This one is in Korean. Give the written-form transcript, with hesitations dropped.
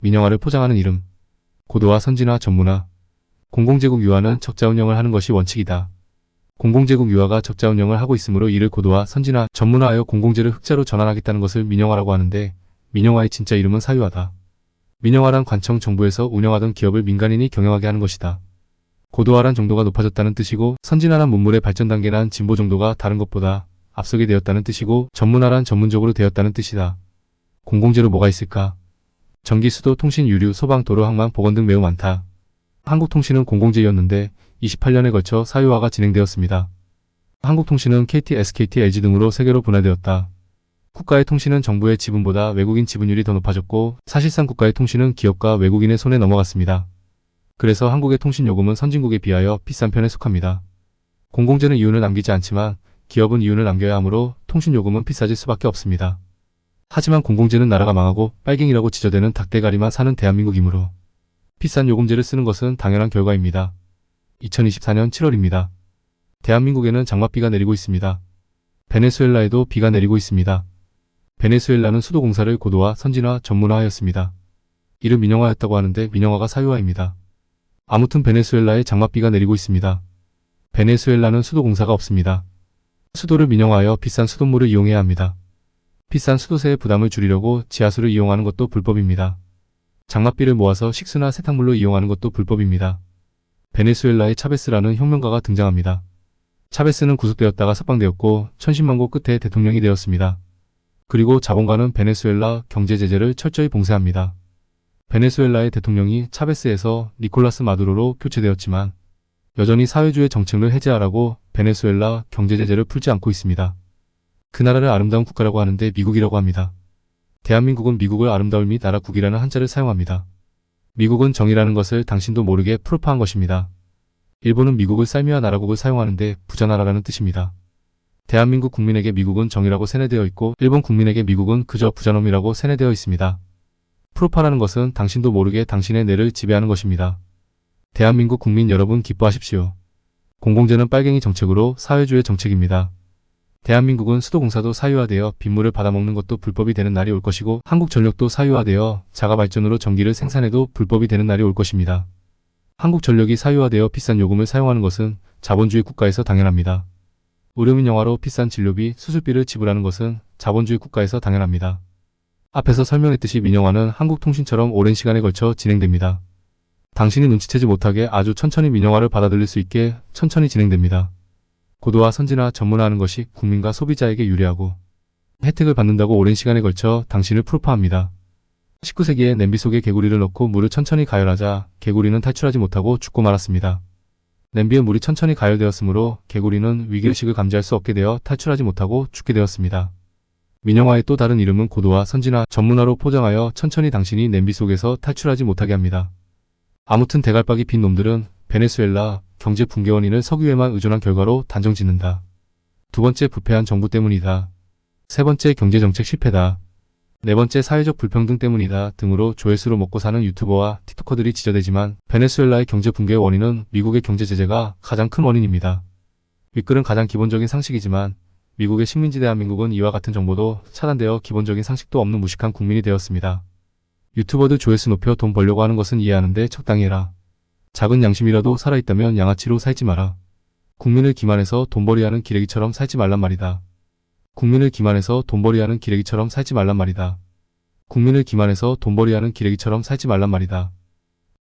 민영화를 포장하는 이름. 고도화, 선진화, 전문화. 공공제국 유화는 적자 운영을 하는 것이 원칙이다. 공공제국 유화가 적자 운영을 하고 있으므로 이를 고도화, 선진화, 전문화하여 공공재를 흑자로 전환하겠다는 것을 민영화라고 하는데, 민영화의 진짜 이름은 사유화다. 민영화란 관청 정부에서 운영하던 기업을 민간인이 경영하게 하는 것이다. 고도화란 정도가 높아졌다는 뜻이고, 선진화란 문물의 발전 단계란 진보 정도가 다른 것보다 앞서게 되었다는 뜻이고, 전문화란 전문적으로 되었다는 뜻이다. 공공재로 뭐가 있을까? 전기, 수도, 통신, 유류, 소방, 도로, 항만, 보건 등 매우 많다. 한국통신은 공공재였는데 28년에 걸쳐 사유화가 진행되었습니다. 한국통신은 KT, SKT, LG 등으로 세 개로 분할되었다. 국가의 통신은 정부의 지분보다 외국인 지분율이 더 높아졌고, 사실상 국가의 통신은 기업과 외국인의 손에 넘어갔습니다. 그래서 한국의 통신요금은 선진국에 비하여 비싼 편에 속합니다. 공공재는 이윤을 남기지 않지만 기업은 이윤을 남겨야 하므로 통신요금은 비싸질 수밖에 없습니다. 하지만 공공재는 나라가 망하고 빨갱이라고 지저대는 닭대가리만 사는 대한민국이므로 비싼 요금제를 쓰는 것은 당연한 결과입니다. 2024년 7월입니다. 대한민국에는 장맛비가 내리고 있습니다. 베네수엘라에도 비가 내리고 있습니다. 베네수엘라는 수도공사를 고도화, 선진화, 전문화하였습니다. 이를 민영화였다고 하는데 민영화가 사유화입니다. 아무튼 베네수엘라에 장맛비가 내리고 있습니다. 베네수엘라는 수도공사가 없습니다. 수도를 민영화하여 비싼 수돗물을 이용해야 합니다. 비싼 수도세의 부담을 줄이려고 지하수를 이용하는 것도 불법입니다. 장맛비를 모아서 식수나 세탁물로 이용하는 것도 불법입니다. 베네수엘라에 차베스라는 혁명가가 등장합니다. 차베스는 구속되었다가 석방되었고 천신만고 끝에 대통령이 되었습니다. 그리고 자본가는 베네수엘라 경제 제재를 철저히 봉쇄합니다. 베네수엘라의 대통령이 차베스에서 니콜라스 마두로로 교체되었지만 여전히 사회주의 정책을 해제하라고 베네수엘라 경제 제재를 풀지 않고 있습니다. 그 나라를 아름다운 국가라고 하는데 미국이라고 합니다. 대한민국은 미국을 아름다울 및 나라국이라는 한자를 사용합니다. 미국은 정의라는 것을 당신도 모르게 프로파한 것입니다. 일본은 미국을 살미와 나라국을 사용하는데 부자나라라는 뜻입니다. 대한민국 국민에게 미국은 정의라고 세뇌되어 있고 일본 국민에게 미국은 그저 부자놈이라고 세뇌되어 있습니다. 프로파라는 것은 당신도 모르게 당신의 뇌를 지배하는 것입니다. 대한민국 국민 여러분 기뻐하십시오. 공공재는 빨갱이 정책으로 사회주의 정책입니다. 대한민국은 수도공사도 사유화되어 빗물을 받아먹는 것도 불법이 되는 날이 올 것이고 한국전력도 사유화되어 자가발전으로 전기를 생산해도 불법이 되는 날이 올 것입니다. 한국전력이 사유화되어 비싼 요금을 사용하는 것은 자본주의 국가에서 당연합니다. 의료민영화로 비싼 진료비, 수술비를 지불하는 것은 자본주의 국가에서 당연합니다. 앞에서 설명했듯이 민영화는 한국통신처럼 오랜 시간에 걸쳐 진행됩니다. 당신이 눈치채지 못하게 아주 천천히 민영화를 받아들일 수 있게 천천히 진행됩니다. 고도화, 선진화, 전문화하는 것이 국민과 소비자에게 유리하고 혜택을 받는다고 오랜 시간에 걸쳐 당신을 프로파합니다. 19세기에 냄비 속에 개구리를 넣고 물을 천천히 가열하자 개구리는 탈출하지 못하고 죽고 말았습니다. 냄비에 물이 천천히 가열되었으므로 개구리는 위기의식을 감지할 수 없게 되어 탈출하지 못하고 죽게 되었습니다. 민영화의 또 다른 이름은 고도화, 선진화, 전문화로 포장하여 천천히 당신이 냄비 속에서 탈출하지 못하게 합니다. 아무튼 대갈박이 빈 놈들은 베네수엘라 경제 붕괴 원인을 석유에만 의존한 결과로 단정짓는다. 두 번째, 부패한 정부 때문이다. 세 번째, 경제정책 실패다. 네 번째, 사회적 불평등 때문이다 등으로 조회수로 먹고 사는 유튜버와 틱토커들이 지저대지만 베네수엘라의 경제 붕괴의 원인은 미국의 경제 제재가 가장 큰 원인입니다. 윗글은 가장 기본적인 상식이지만 미국의 식민지 대한민국은 이와 같은 정보도 차단되어 기본적인 상식도 없는 무식한 국민이 되었습니다. 유튜버들 조회수 높여 돈 벌려고 하는 것은 이해하는데 적당히 해라. 작은 양심이라도 살아있다면 양아치로 살지 마라. 국민을 기만해서 돈벌이하는 기레기처럼 살지 말란 말이다. 국민을 기만해서 돈벌이하는 기레기처럼 살지 말란 말이다. 국민을 기만해서 돈벌이하는 기레기처럼 살지 말란 말이다.